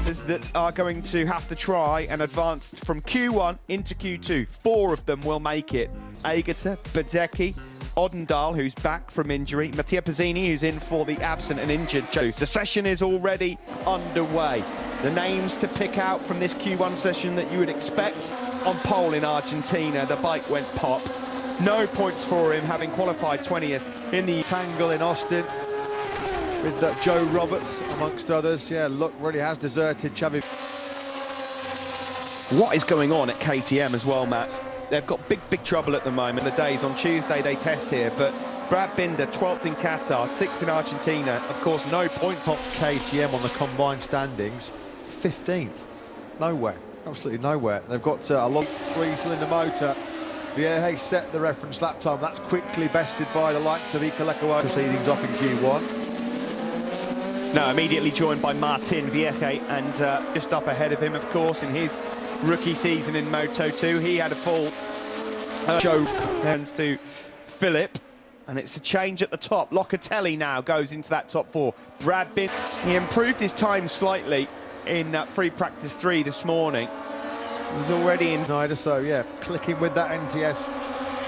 runners that are going to have to try and advance from Q1 into Q2. 4 of them will make it. Aegerter, Bezzecchi, Odendahl, who's back from injury, Mattia Pizzini, who's in for the absent and injured Joe. The session is already underway. The names to pick out from this Q1 session that you would expect on pole in Argentina. The bike went pop. No points for him, having qualified 20th in the tangle in Austin with Joe Roberts, amongst others. Yeah, luck really has deserted Xavi. What is going on at KTM as well, Matt? They've got big trouble at the moment. The days on Tuesday they test here, but Brad Binder, 12th in Qatar, 6th in Argentina. Of course, no points. Top KTM on the combined standings, 15th. Nowhere, absolutely nowhere. They've got a long 3-cylinder motor. Vierge set the reference lap time. That's quickly bested by the likes of Iker proceedings off in Q1. No, immediately joined by Martin Vierge, and just up ahead of him, of course, in his rookie season in Moto2. He had a full Joe hands to Philip, and it's a change at the top. Locatelli now goes into that top 4. Brad Binder, he improved his time slightly in free practice 3 this morning. He was already in Snyder, so yeah, clicking with that NTS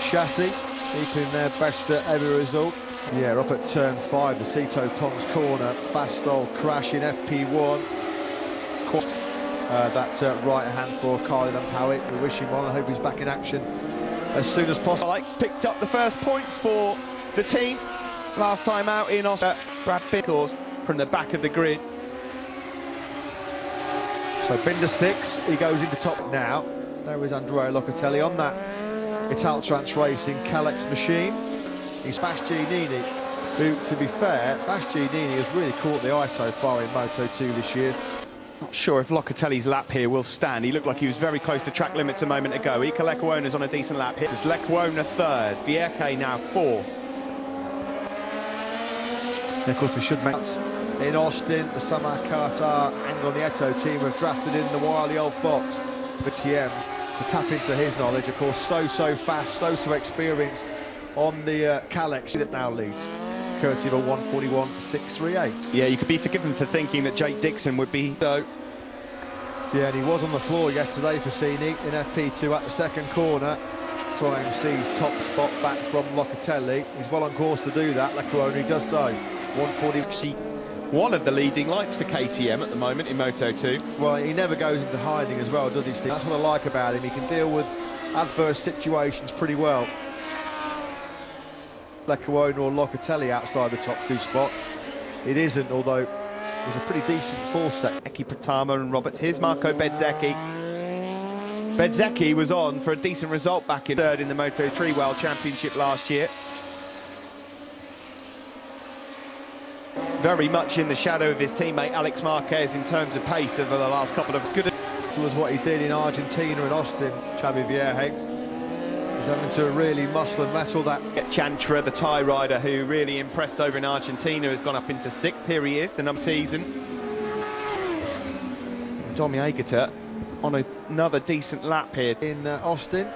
chassis, keeping their best ever result. Yeah, up at turn 5, the Cito Tons corner, Fastol crash in FP1. That right hand for Kyle Lampawi. We wish him well. I hope he's back in action as soon as possible. Picked up the first points for the team last time out in Oscar. Brad Bickles from the back of the grid. So Binder 6, he goes into top now. There is Andrea Locatelli on that Italtrans Racing Calex machine. He's Bastianini, who, to be fair, Bastianini has really caught the eye so far in Moto2 this year. Not sure if Locatelli's lap here will stand. He looked like he was very close to track limits a moment ago. Iker Lecuona's on a decent lap here. This is Lecuona 3rd, Vierge now 4th. And of course, we should mention in Austin, the Samar Qatar Anglo Nieto team have drafted in the wily old fox for TM to tap into his knowledge. Of course, so fast, so experienced on the Calex that now leads, courtesy of a 1:41.638. Yeah, you could be forgiven for thinking that Jake Dixon would be though. Yeah, and he was on the floor yesterday, Pizzini, in FP2 at the second corner, trying to seize top spot back from Locatelli. He's well on course to do that. Lecuona does so. 140. One of the leading lights for KTM at the moment in Moto2. Well, he never goes into hiding as well, does he, Steve? That's what I like about him. He can deal with adverse situations pretty well. Lecuona or Locatelli outside the top 2 spots. It isn't, although it was a pretty decent 4 set. Eki Pratama and Roberts. Here's Marco Bezzecchi. Bezzecchi was on for a decent result back in 3rd in the Moto3 World Championship last year. Very much in the shadow of his teammate Alex Marquez in terms of pace over the last couple of good was what he did in Argentina and Austin. Xavi Vierge, he's having to really muscle and metal that. Chantra, the Thai rider who really impressed over in Argentina, has gone up into 6th. Here he is, the number season. Tommy Aegerter on another decent lap here in Austin.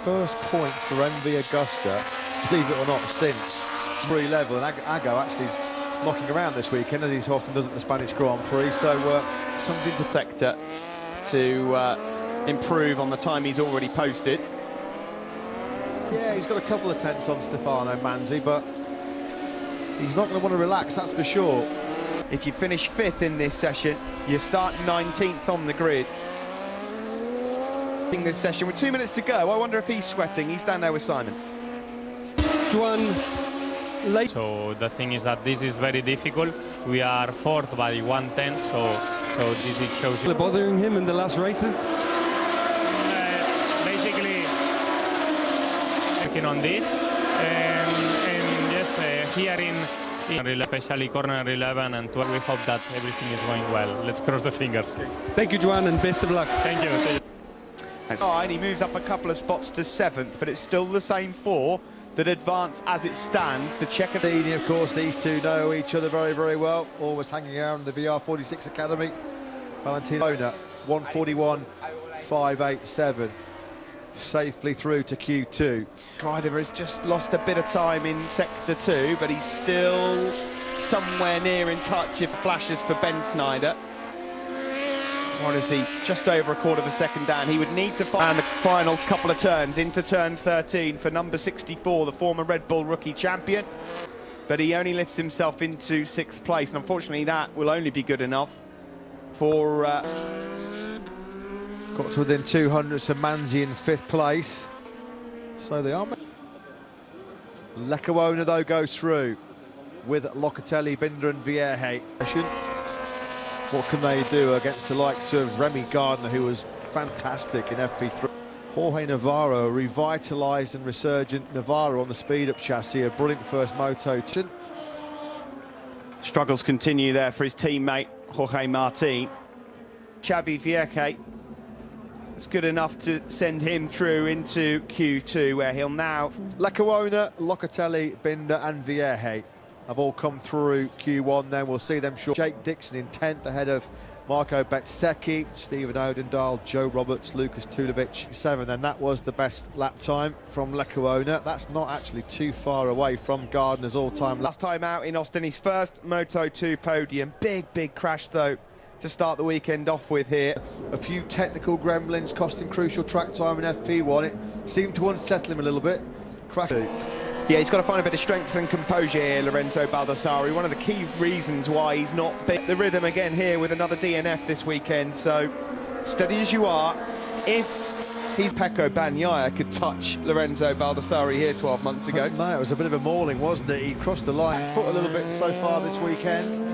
First point for MV Augusta, believe it or not, since 3 level, and Ago actually is knocking around this weekend, as he often does at the Spanish Grand Prix, so something to detector to improve on the time he's already posted. Yeah, he's got a couple of tenths on Stefano Manzi, but he's not going to want to relax, that's for sure. If you finish 5th in this session, you start 19th on the grid. In this session with 2 minutes to go, I wonder if he's sweating. He's down there with Simon. So the thing is that this is very difficult. We are 4th by 1/10, so this it shows you. Bothering him in the last races? Basically, working on this, and yes, here in especially corner 11 and 12, we hope that everything is going well. Let's cross the fingers. Thank you, Juan, and best of luck. Thank you. That's fine. He moves up a couple of spots to 7th, but it's still the same 4 that advance as it stands. The Czech, of course, these two know each other very well. Always hanging around the VR46 Academy. Valentino 1:41.587. Safely through to Q2. Ryder has just lost a bit of time in sector 2, but he's still somewhere near in touch if flashes for Ben Snyder. What is he? Just over a quarter of a second down. He would need to find the final couple of turns into turn 13 for number 64, the former Red Bull rookie champion. But he only lifts himself into 6th place, and unfortunately that will only be good enough for... Got to within 200, so Manzi in 5th place. So they are... Lecuona, though, goes through with Locatelli, Binder and Vierge. What can they do against the likes of Remy Gardner, who was fantastic in FP3? Jorge Navarro, revitalised and resurgent Navarro on the speed-up chassis, a brilliant first moto2. Struggles continue there for his teammate, Jorge Martin. Xavi Vierge, it's good enough to send him through into Q2, where he'll now... Lecuona, Locatelli, Binder and Vierge have all come through Q1, then we'll see them short. Jake Dixon in 10th ahead of Marco Bezzecchi, Stephen Odendahl, Joe Roberts, Lucas Tulovic 7th, and that was the best lap time from Lecuona. That's not actually too far away from Gardner's all-time last time out in Austin, his first Moto2 podium. Big crash though to start the weekend off with here. A few technical gremlins costing crucial track time in FP1. It seemed to unsettle him a little bit. Crash. Yeah, he's got to find a bit of strength and composure here, Lorenzo Baldassarri. One of the key reasons why he's not bit the rhythm again here with another DNF this weekend. So, steady as you are, if he's Pecco Bagnaia could touch Lorenzo Baldassarri here 12 months ago. No, it was a bit of a mauling, wasn't it? He crossed the line, foot a little bit so far this weekend.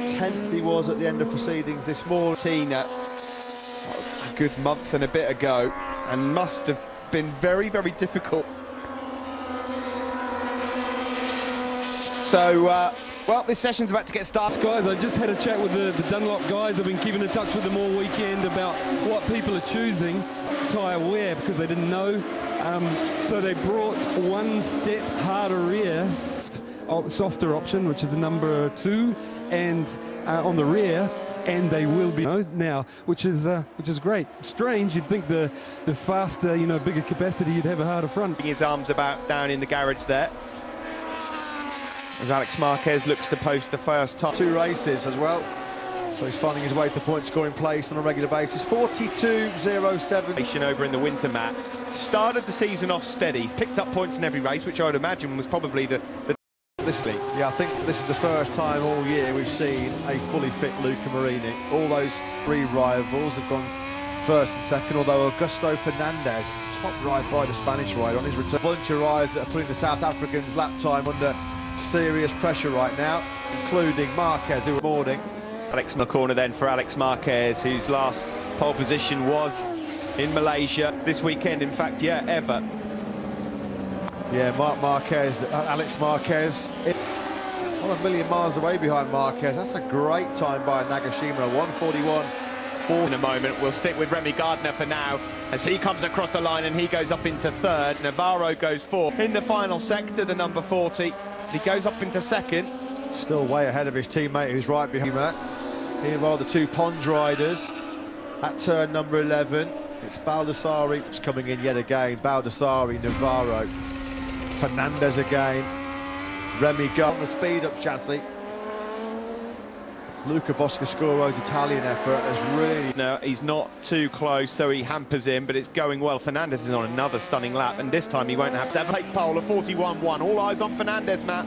10th he was at the end of proceedings this morning. Tina, a good month and a bit ago, and must have been very difficult. So, well, this session's about to get started. Guys, I just had a chat with the Dunlop guys. I've been keeping in touch with them all weekend about what people are choosing tyre wear because they didn't know. So they brought one step harder rear, softer option, which is the number 2, and on the rear, and they will be now, which is great. Strange, you'd think the faster, bigger capacity, you'd have a harder front. His arms about down in the garage there, as Alex Marquez looks to post the first time. 2 races as well, so he's finding his way to the point scoring place on a regular basis. 42.07 over in the winter, Matt. Started the season off steady. He's picked up points in every race, which I would imagine was probably the yeah, I think this is the first time all year we've seen a fully fit Luca Marini. All those 3 rivals have gone first and second, although Augusto Fernandez, top right by the Spanish rider on his return. A bunch of riders that are putting the South Africans' lap time under serious pressure right now, including Marquez, who morning. Alex McCorner then for Alex Marquez, whose last pole position was in Malaysia this weekend, in fact, yeah, ever. Yeah, Alex Marquez, 1 million miles away behind Marquez. That's a great time by Nagashima, 1:41.4. In a moment, we'll stick with Remy Gardner for now, as he comes across the line and he goes up into 3rd. Navarro goes 4th. In the final sector, the number 40, he goes up into 2nd. Still way ahead of his teammate who's right behind him. Here are the 2 Pons riders at turn number 11. It's Baldassarri who's coming in yet again. Baldassarri, Navarro, Fernandez again, Remy Gardner, the speed-up chassis. Luca Boscoscuro's Italian effort has really... No, he's not too close, so he hampers him, but it's going well. Fernandez is on another stunning lap, and this time he won't have to have a late pole of 41.1. All eyes on Fernandez, Matt.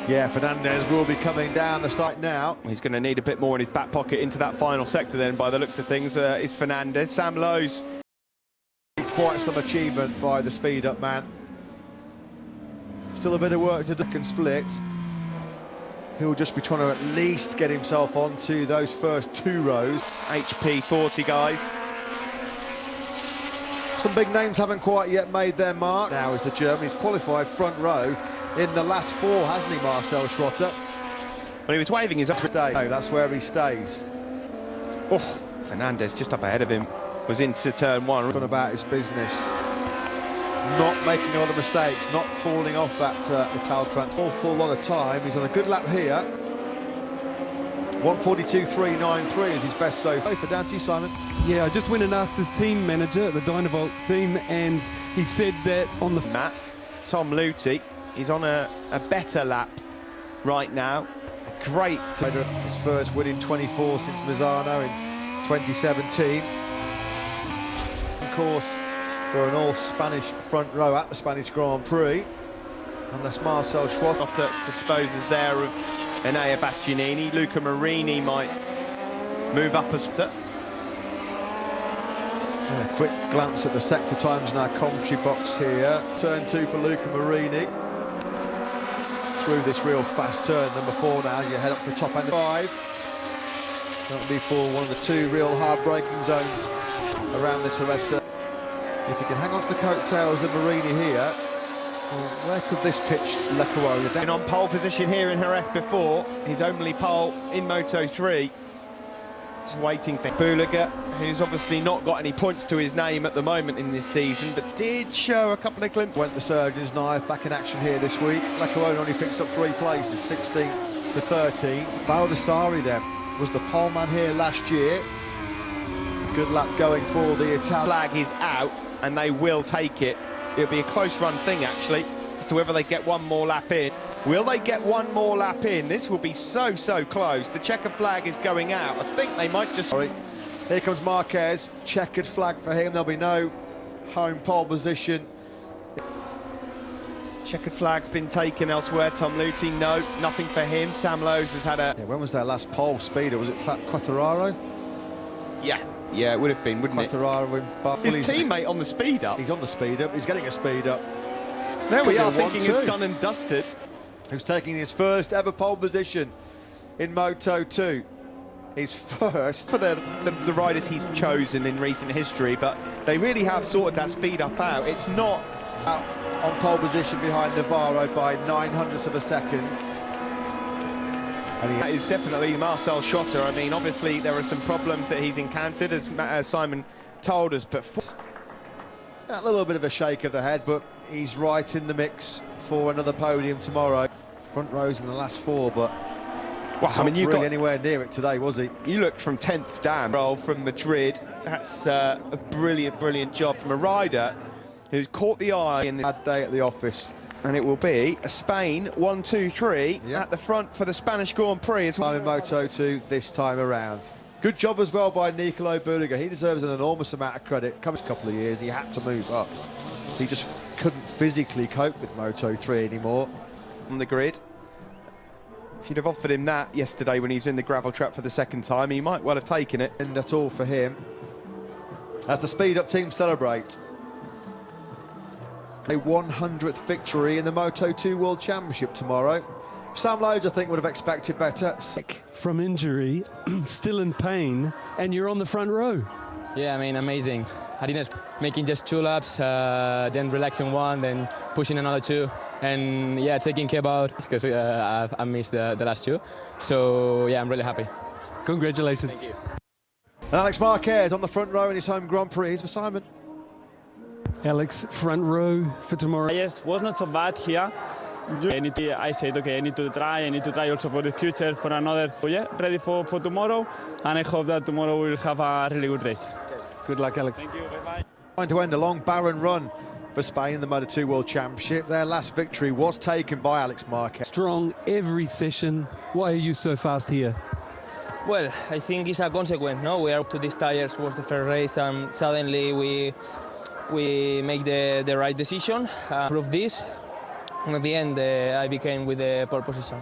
Yeah, Fernandez will be coming down the start now. He's going to need a bit more in his back pocket into that final sector then, by the looks of things, is Fernandez. Sam Lowe's. Quite some achievement by the speed-up man. Still a bit of work to do and split. He'll just be trying to at least get himself onto those first 2 rows. HP 40, guys. Some big names haven't quite yet made their mark. Now is the German. He's qualified front row in the last 4, hasn't he, Marcel Schrotter? Well, he was waving his up. No, that's where he stays. Oh, Fernandez just up ahead of him. Was into turn 1. Gone about his business. Not making all the mistakes, not falling off that Italtrans. Awful lot of time. He's on a good lap here. 1:42.393 is his best so far. Down to you, Simon. Yeah, I just went and asked his team manager, the Dynavolt team, and he said that on the... Matt, Tom Luthi, he's on a better lap right now. Great. His first win in 24 since Mazzano in 2017. Of course, for an all-Spanish front row at the Spanish Grand Prix. Unless Marcel Schwarzer disposes there of Enea Bastianini. Luca Marini might move up a step. A quick glance at the sector times in our commentary box here. Turn 2 for Luca Marini. Through this real fast turn, number 4 now, you head up to the top end of 5. That'll be for one of the 2 real hard braking zones around this Jerez. If he can hang on to the coattails of Marini here, well, where could this pitch Le Corona down? Been on pole position here in Jerez before, his only pole in Moto3. Just waiting for Bulega, who's obviously not got any points to his name at the moment in this season, but did show a couple of glimpses. Went the surgeon's knife, back in action here this week. Le Corona only picks up 3 places, 16 to 13. Baldassari then was the pole man here last year. Good lap going for the Italian. Flag is out, and they will take it. It'll be a close run thing, actually, as to whether they get one more lap in. Will they get one more lap in? This will be so close. The checker flag is going out. I think they might just... Sorry. Here comes Maruqez. Checkered flag for him. There'll be no home pole position. Checkered flag's been taken elsewhere. Tom Luthi, no, nothing for him. Sam Lowe's has had a... Yeah, when was their last pole speeder? Was it Quattararo? Yeah, it would have been, wouldn't Quattararo in His teammate on the speed up. He's on the speed up. He's getting a speed up. There we are, thinking it's it's done and dusted. Who's taking his first ever pole position in Moto2. His first. For the riders he's chosen in recent history, but they really have sorted that speed up out. It's not out on pole position behind Navarro by 900ths of a second. And that is definitely Marcel Schwarzer. I mean, obviously there are some problems that he's encountered, as Simon told us, but a little bit of a shake of the head, but he's right in the mix for another podium tomorrow. Front rows in the last 4, but well, I mean, you really got anywhere near it today, was he? You looked from 10th down. Roll from Madrid. That's a brilliant job from a rider who's caught the eye in this bad day at the office. And it will be a Spain 1, 2, 3 at the front for the Spanish Grand Prix as well. I'm in Moto2 this time around. Good job as well by Nicolo Bulega. He deserves an enormous amount of credit. Comes a couple of years, he had to move up. He just couldn't physically cope with Moto3 anymore. On the grid. If you'd have offered him that yesterday when he was in the gravel trap for the 2nd time, he might well have taken it. And that's all for him. As the speed up team celebrate a 100th victory in the Moto2 World Championship tomorrow. Sam Lowe's, I think, would have expected better. From injury, still in pain, and you're on the front row. Yeah, I mean, amazing. I didn't making just 2 laps, then relaxing 1, then pushing another 2, and yeah, taking care about because I missed the last 2. So yeah, I'm really happy. Congratulations. Thank you. And Alex Marquez on the front row in his home Grand Prix. Here's for Simon. Alex, front row for tomorrow. Yes, was not so bad here. I said, okay, I need to try also for the future, for another. So yeah, ready for tomorrow, and I hope that tomorrow we'll have a really good race. Good luck, Alex. Thank you, bye-bye. Trying to end a long barren run for Spain in the Moto2 World Championship. Their last victory was taken by Alex Marquez. Strong every session. Why are you so fast here? Well, I think it's a consequence, no? We are up to these tires, was the first race, and suddenly we make the right decision, prove this, and at the end I became with the pole position.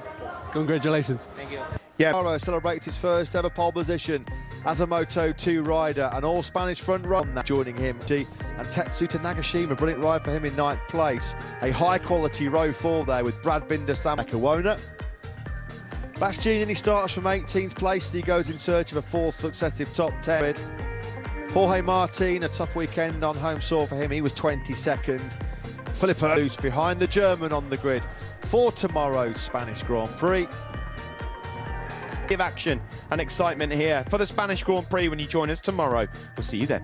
Congratulations. Thank you. Yeah, Navarro celebrates his first ever pole position as a Moto2 rider, an all-Spanish front row joining him. And Tetsuta Nagashima, brilliant ride for him in 9th place. A high-quality row 4 there with Brad Binder, Sam Corona. Bastianini starts from 18th place. He goes in search of a 4th successive top 10. Jorge Martin, a tough weekend on home soil for him. He was 22nd. Filippo loose behind the German on the grid for tomorrow's Spanish Grand Prix. Give action and excitement here for the Spanish Grand Prix when you join us tomorrow. We'll see you then.